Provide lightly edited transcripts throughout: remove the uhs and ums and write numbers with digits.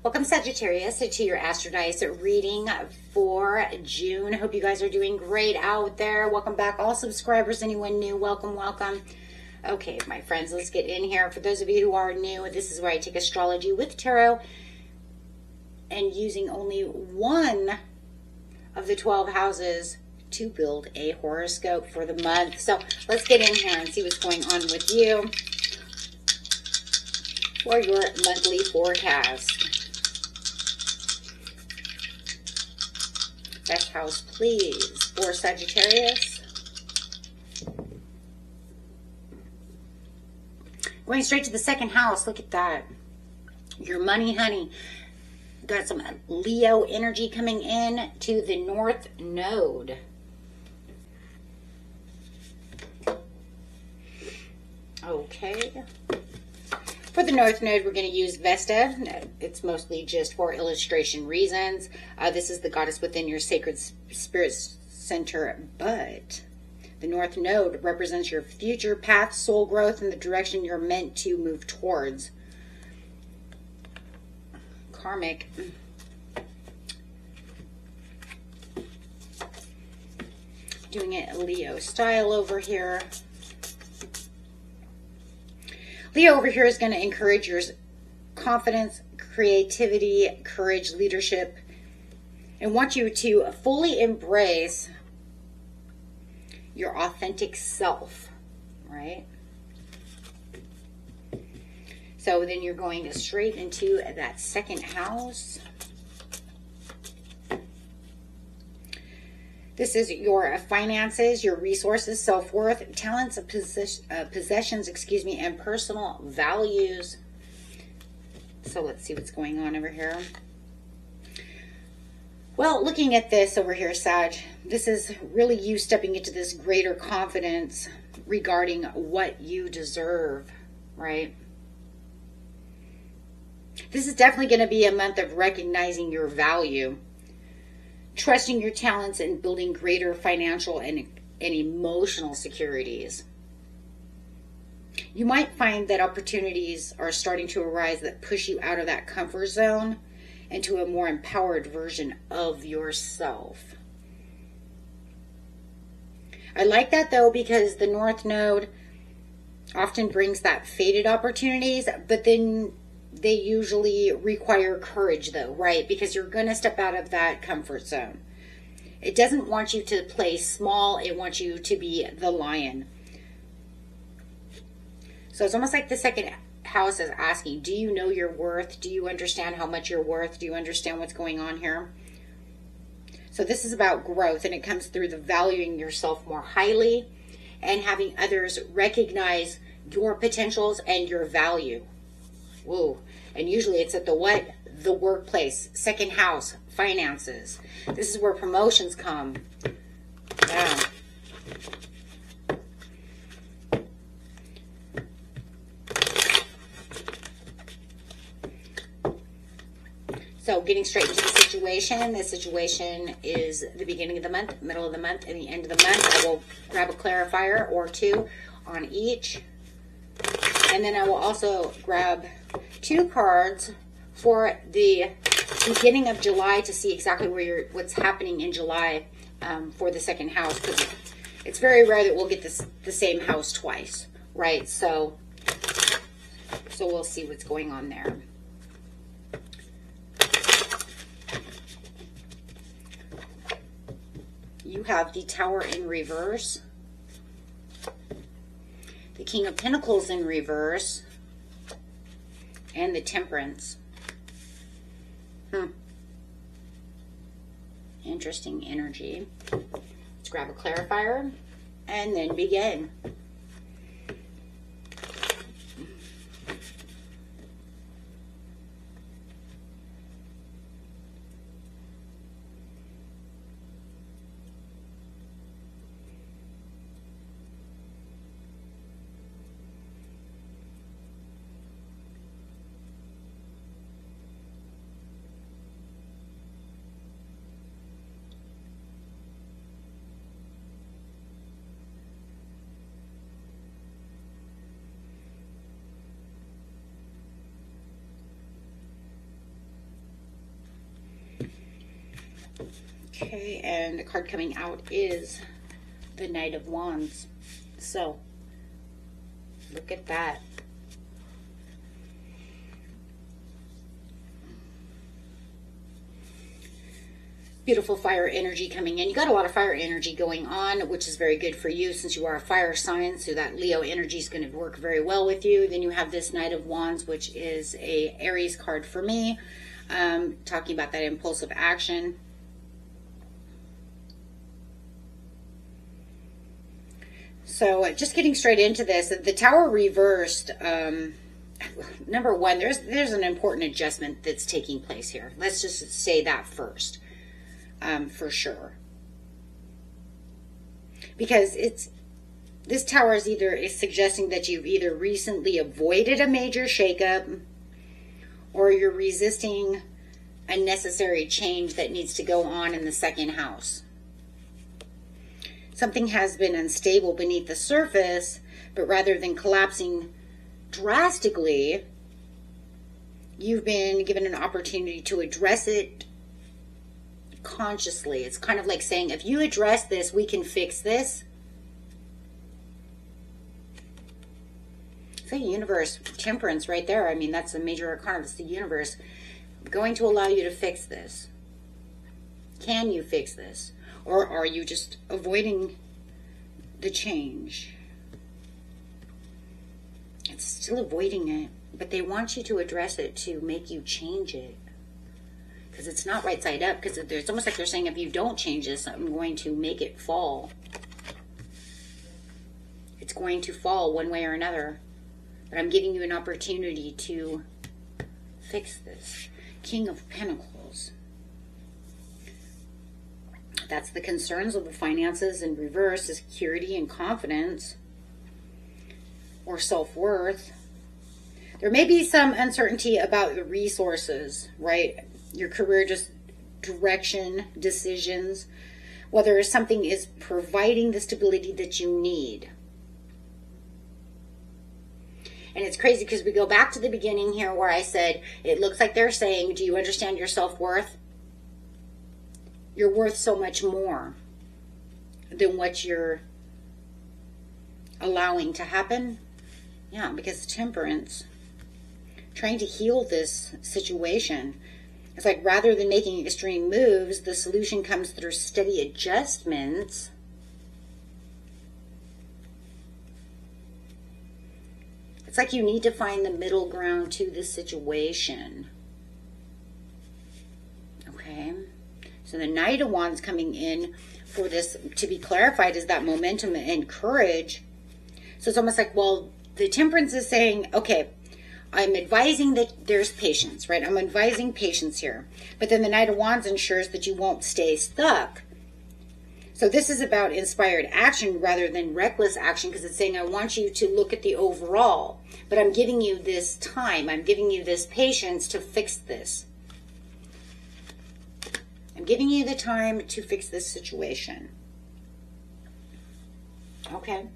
Welcome, Sagittarius, to your Astro Dice reading for June. Hope you guys are doing great out there. Welcome back, all subscribers. Anyone new, welcome, welcome. Okay, my friends, let's get in here. For those of you who are new, this is where I take astrology with tarot and using only one of the 12 houses to build a horoscope for the month. So let's get in here and see what's going on with you for your monthly forecast. Best house, please, for Sagittarius. Going straight to the second house. Look at that. Your money, honey. Got some Leo energy coming in to the North Node. Okay. For the North Node, we're going to use Vesta. It's mostly just for illustration reasons. This is the goddess within your sacred spirit center, but the North Node represents your future path, soul growth, and the direction you're meant to move towards. Karmic. Doing it Leo style over here. Leo over here is going to encourage your confidence, creativity, courage, leadership, and want you to fully embrace your authentic self, right? So then you're going straight into that second house. This is your finances, your resources, self-worth, talents, possessions, and personal values. So let's see what's going on over here. Well, looking at this over here, Sag, this is really you stepping into this greater confidence regarding what you deserve, right? This is definitely going to be a month of recognizing your value, trusting your talents, and building greater financial and emotional securities. You might find that opportunities are starting to arise that push you out of that comfort zone into a more empowered version of yourself. I like that though, because the North Node often brings that faded opportunities, but then they usually require courage though, right? Because you're going to step out of that comfort zone. It doesn't want you to play small. It wants you to be the lion. So it's almost like the second house is asking, do you know your worth? Do you understand how much you're worth? Do you understand what's going on here? So this is about growth, and it comes through the valuing yourself more highly and having others recognize your potentials and your value. Whoa. And usually it's at the what? The workplace, second house, finances. This is where promotions come. Yeah. So getting straight into the situation. The situation is the beginning of the month, middle of the month, and the end of the month. I will grab a clarifier or two on each. And then I will also grab 2 cards for the beginning of July to see exactly what's happening in July for the second house, because it's very rare that we'll get the same house twice, right? So we'll see what's going on there. You have the Tower in reverse, the King of Pentacles in reverse, and the Temperance. Interesting energy. Let's grab a clarifier and then begin. Okay, and the card coming out is the Knight of Wands. So, look at that. Beautiful fire energy coming in. You got a lot of fire energy going on, which is very good for you since you are a fire sign. So that Leo energy is going to work very well with you. Then you have this Knight of Wands, which is a Aries card for me, talking about that impulsive action. So just getting straight into this, the Tower reversed. Number one, there's an important adjustment that's taking place here. Let's just say that first. For sure, because this Tower is suggesting that you've either recently avoided a major shakeup, or you're resisting a necessary change that needs to go on in the second house. Something has been unstable beneath the surface, but rather than collapsing drastically, you've been given an opportunity to address it consciously. It's kind of like saying, if you address this, we can fix this. It's the universe, temperance right there. I mean, that's a major arcana. It's the universe going to allow you to fix this. Can you fix this? Or are you just avoiding the change? It's still avoiding it, but they want you to address it to make you change it. Because it's not right side up, because it's almost like they're saying, if you don't change this, I'm going to make it fall. It's going to fall one way or another. But I'm giving you an opportunity to fix this. King of Pentacles. That's the concerns of the finances in reverse, the security and confidence, or self-worth. There may be some uncertainty about the resources, right? Your career, just direction, decisions, whether something is providing the stability that you need. And it's crazy because we go back to the beginning here where I said, it looks like they're saying, do you understand your self-worth? You're worth so much more than what you're allowing to happen. Yeah, because temperance, trying to heal this situation. It's like, rather than making extreme moves, the solution comes through steady adjustments. It's like you need to find the middle ground to the situation. Okay. So the Knight of Wands coming in for this to be clarified is that momentum and courage. So it's almost like, well, the temperance is saying, okay, I'm advising that there's patience, right? I'm advising patience here. But then the Knight of Wands ensures that you won't stay stuck. So this is about inspired action rather than reckless action, because it's saying, I want you to look at the overall. But I'm giving you this time. I'm giving you this patience to fix this. I'm giving you the time to fix this situation. Okay.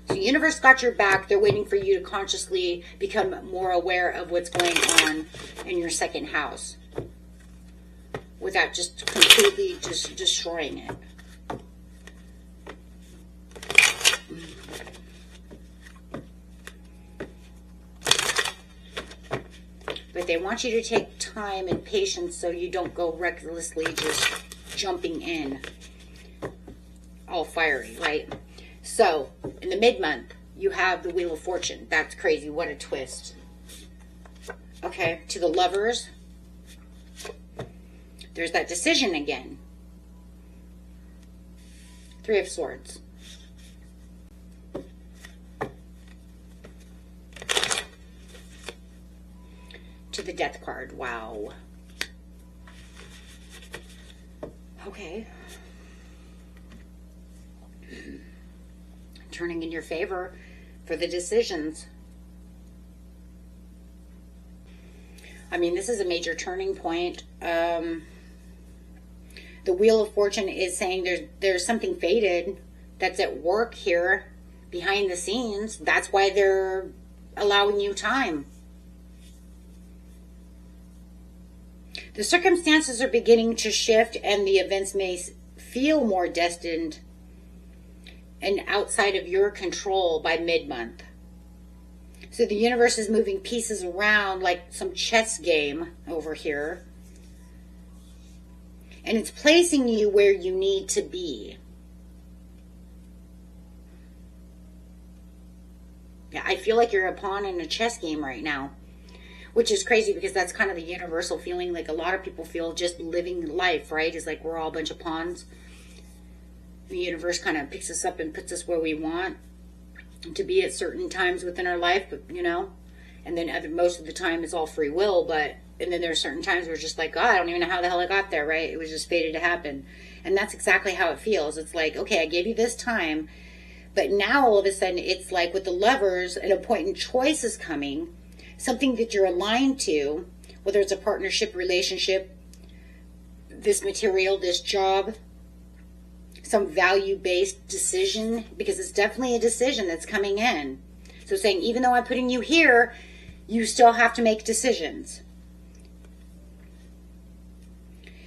So the universe got your back. They're waiting for you to consciously become more aware of what's going on in your second house without just completely just destroying it. But they want you to take time and patience so you don't go recklessly just jumping in all fiery, right? So, in the mid-month, you have the Wheel of Fortune. That's crazy. What a twist. Okay, to the Lovers, there's that decision again. Three of Swords. To the Death card. Wow. Okay. Turning in your favor for the decisions. I mean, this is a major turning point. The Wheel of Fortune is saying there's something fated that's at work here behind the scenes. That's why they're allowing you time. The circumstances are beginning to shift, and the events may feel more destined and outside of your control by mid-month. So the universe is moving pieces around like some chess game over here. And it's placing you where you need to be. Yeah, I feel like you're a pawn in a chess game right now. Which is crazy because that's kind of the universal feeling. Like a lot of people feel just living life, right? Is like we're all a bunch of pawns. The universe kind of picks us up and puts us where we want to be at certain times within our life, but you know, and then most of the time it's all free will, and then there are certain times where it's just like, God, I don't even know how the hell I got there, right? It was just fated to happen. And that's exactly how it feels. It's like, okay, I gave you this time, but now all of a sudden it's like with the Lovers, an important choice is coming, something that you're aligned to, whether it's a partnership, relationship, this material, this job, some value-based decision, because it's definitely a decision that's coming in. So saying, even though I'm putting you here, you still have to make decisions.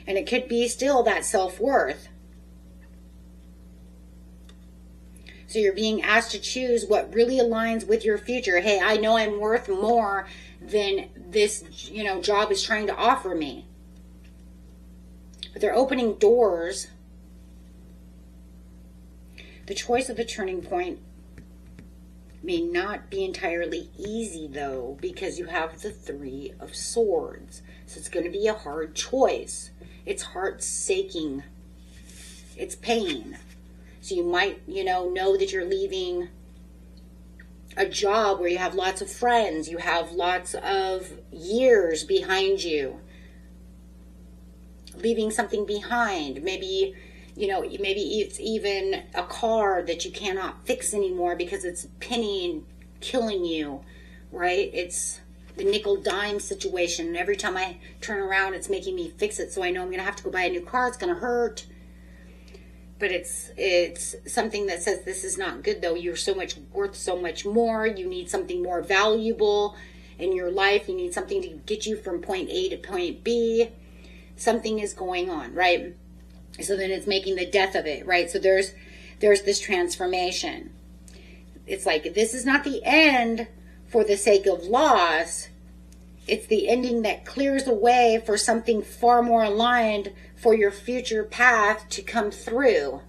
And it could be still that self-worth. So you're being asked to choose what really aligns with your future. Hey, I know I'm worth more than this, job is trying to offer me. But they're opening doors. The choice of the turning point may not be entirely easy, though, because you have the Three of Swords. So it's going to be a hard choice. It's heart-saking. It's pain. So you might, know that you're leaving a job where you have lots of friends. You have lots of years behind you. Leaving something behind. Maybe it's even a car that you cannot fix anymore because it's pinning, killing you, right? It's the nickel dime situation. And every time I turn around, it's making me fix it. So I know I'm going to have to go buy a new car. It's going to hurt. But it's something that says this is not good, though. You're worth so much more. You need something more valuable in your life. You need something to get you from point A to point B. Something is going on, right? So then it's making the death of it, right? So there's this transformation. It's like, this is not the end for the sake of loss. It's the ending that clears the way for something far more aligned for your future path to come through.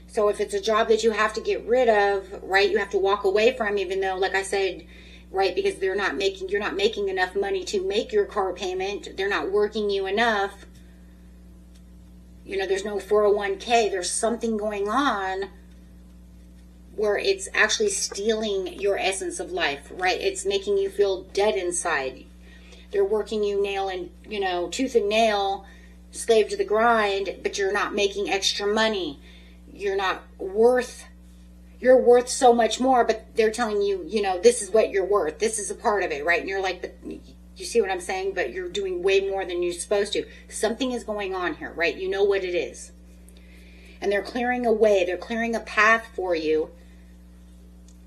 So if it's a job that you have to get rid of, right, you have to walk away from, even though, like I said, right, because you're not making enough money to make your car payment. They're not working you enough. There's no 401k. There's something going on where it's actually stealing your essence of life, right? It's making you feel dead inside. They're working you tooth and nail, slave to the grind, but you're not making extra money. You're worth so much more, but they're telling you, this is what you're worth. This is a part of it, right? And you're like, but you see what I'm saying? But you're doing way more than you're supposed to. Something is going on here, right? You know what it is. And they're clearing a way. They're clearing a path for you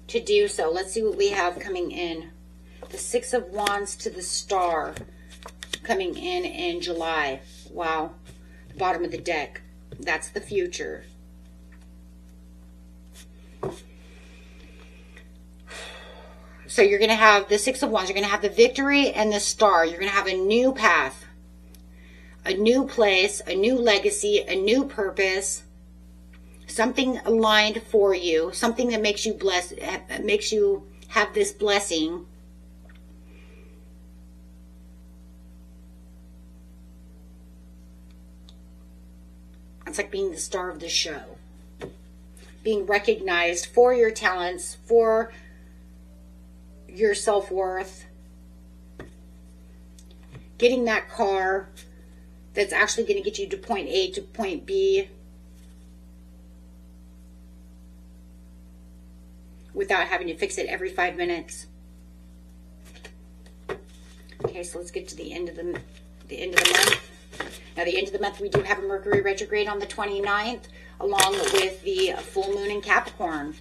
to do so. Let's see what we have coming in. The Six of Wands to the Star coming in July. Wow. The bottom of the deck. That's the future. So you're going to have the Six of Wands. You're going to have the Victory and the Star. You're going to have a new path, a new place, a new legacy, a new purpose, something aligned for you, something that makes you blessed, makes you have this blessing. It's like being the star of the show, being recognized for your talents, for your self-worth, getting that car that's actually going to get you to point A to point B without having to fix it every 5 minutes. Okay, so let's get to the end of the month. Now, the end of the month, we do have a Mercury retrograde on the 29th, along with the full moon in Capricorn.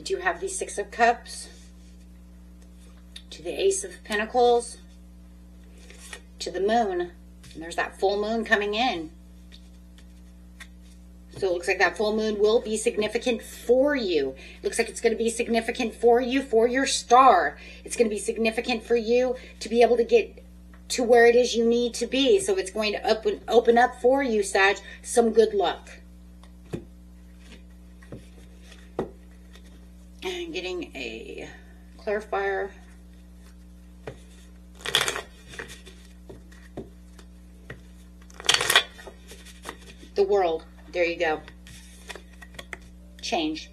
do have the Six of Cups, to the Ace of Pentacles, to the Moon. And there's that full moon coming in. So it looks like that full moon will be significant for you. It looks like it's going to be significant for you, for your star. It's going to be significant for you to be able to get to where it is you need to be. So it's going to open up for you, Sag, some good luck. And getting a clarifier. The World. There you go. Change.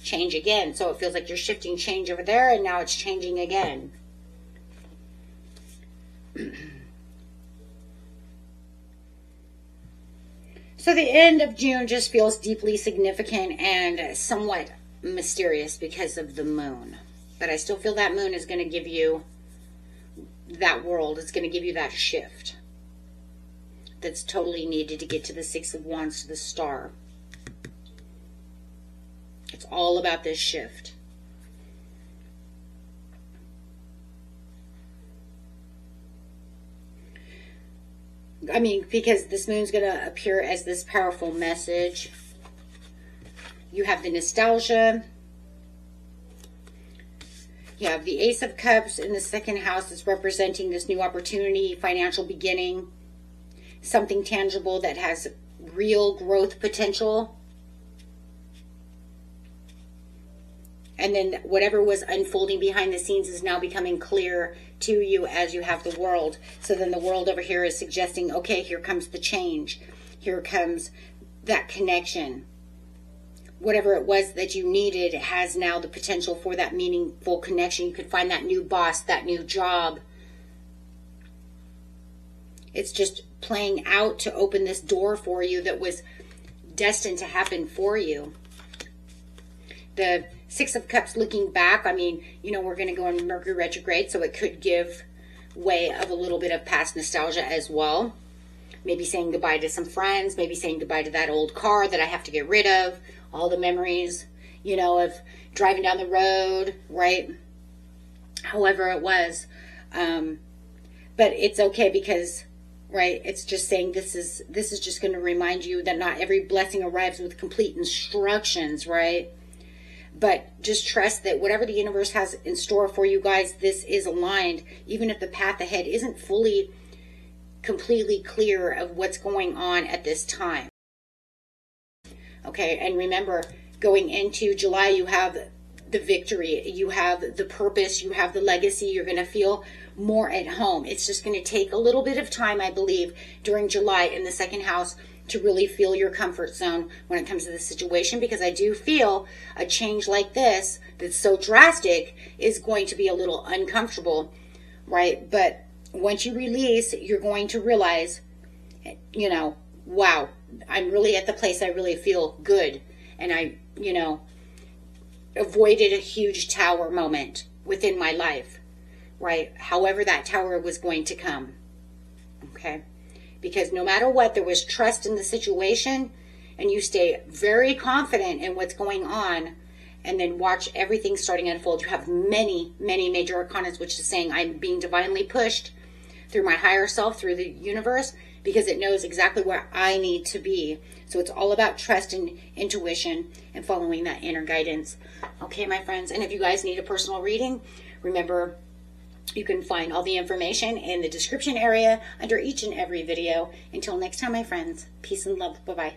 Change again. So it feels like you're shifting change over there, and now it's changing again. So the end of June just feels deeply significant and somewhat mysterious because of the moon. But I still feel that moon is going to give you that world. It's going to give you that shift that's totally needed to get to the Six of Wands, to the star. It's all about this shift. I mean, because this moon's going to appear as this powerful message. You have the nostalgia. You have the Ace of Cups in the second house that's representing this new opportunity, financial beginning, something tangible that has real growth potential. And then whatever was unfolding behind the scenes is now becoming clear to you as you have the World. So then the World over here is suggesting, okay, here comes the change. Here comes that connection. Whatever it was that you needed has now the potential for that meaningful connection. You could find that new boss, that new job. It's just playing out to open this door for you that was destined to happen for you. The Six of Cups looking back, I mean, you know, we're going to go in Mercury retrograde, so it could give way of a little bit of past nostalgia as well. Maybe saying goodbye to some friends, maybe saying goodbye to that old car that I have to get rid of, all the memories, you know, of driving down the road, right? However it was. But it's okay because, right, it's just saying this is just going to remind you that not every blessing arrives with complete instructions, right? But just trust that whatever the universe has in store for you guys, this is aligned, even if the path ahead isn't fully, completely clear of what's going on at this time. Okay, and remember, going into July, you have the victory, you have the purpose, you have the legacy, you're going to feel more at home. It's just going to take a little bit of time, I believe, during July in the second house to really feel your comfort zone when it comes to this situation, because I do feel a change like this that's so drastic is going to be a little uncomfortable, right? But once you release, you're going to realize, you know, wow, I'm really at the place I really feel good. And I, you know, avoided a huge tower moment within my life, right? However that tower was going to come, okay? Because no matter what, there was trust in the situation, and you stay very confident in what's going on, and then watch everything starting to unfold. You have many, many major arcanas, which is saying I'm being divinely pushed through my higher self, through the universe, because it knows exactly where I need to be. So it's all about trust and intuition and following that inner guidance. Okay, my friends, and if you guys need a personal reading, remember, you can find all the information in the description area under each and every video. Until next time, my friends, peace and love. Bye-bye.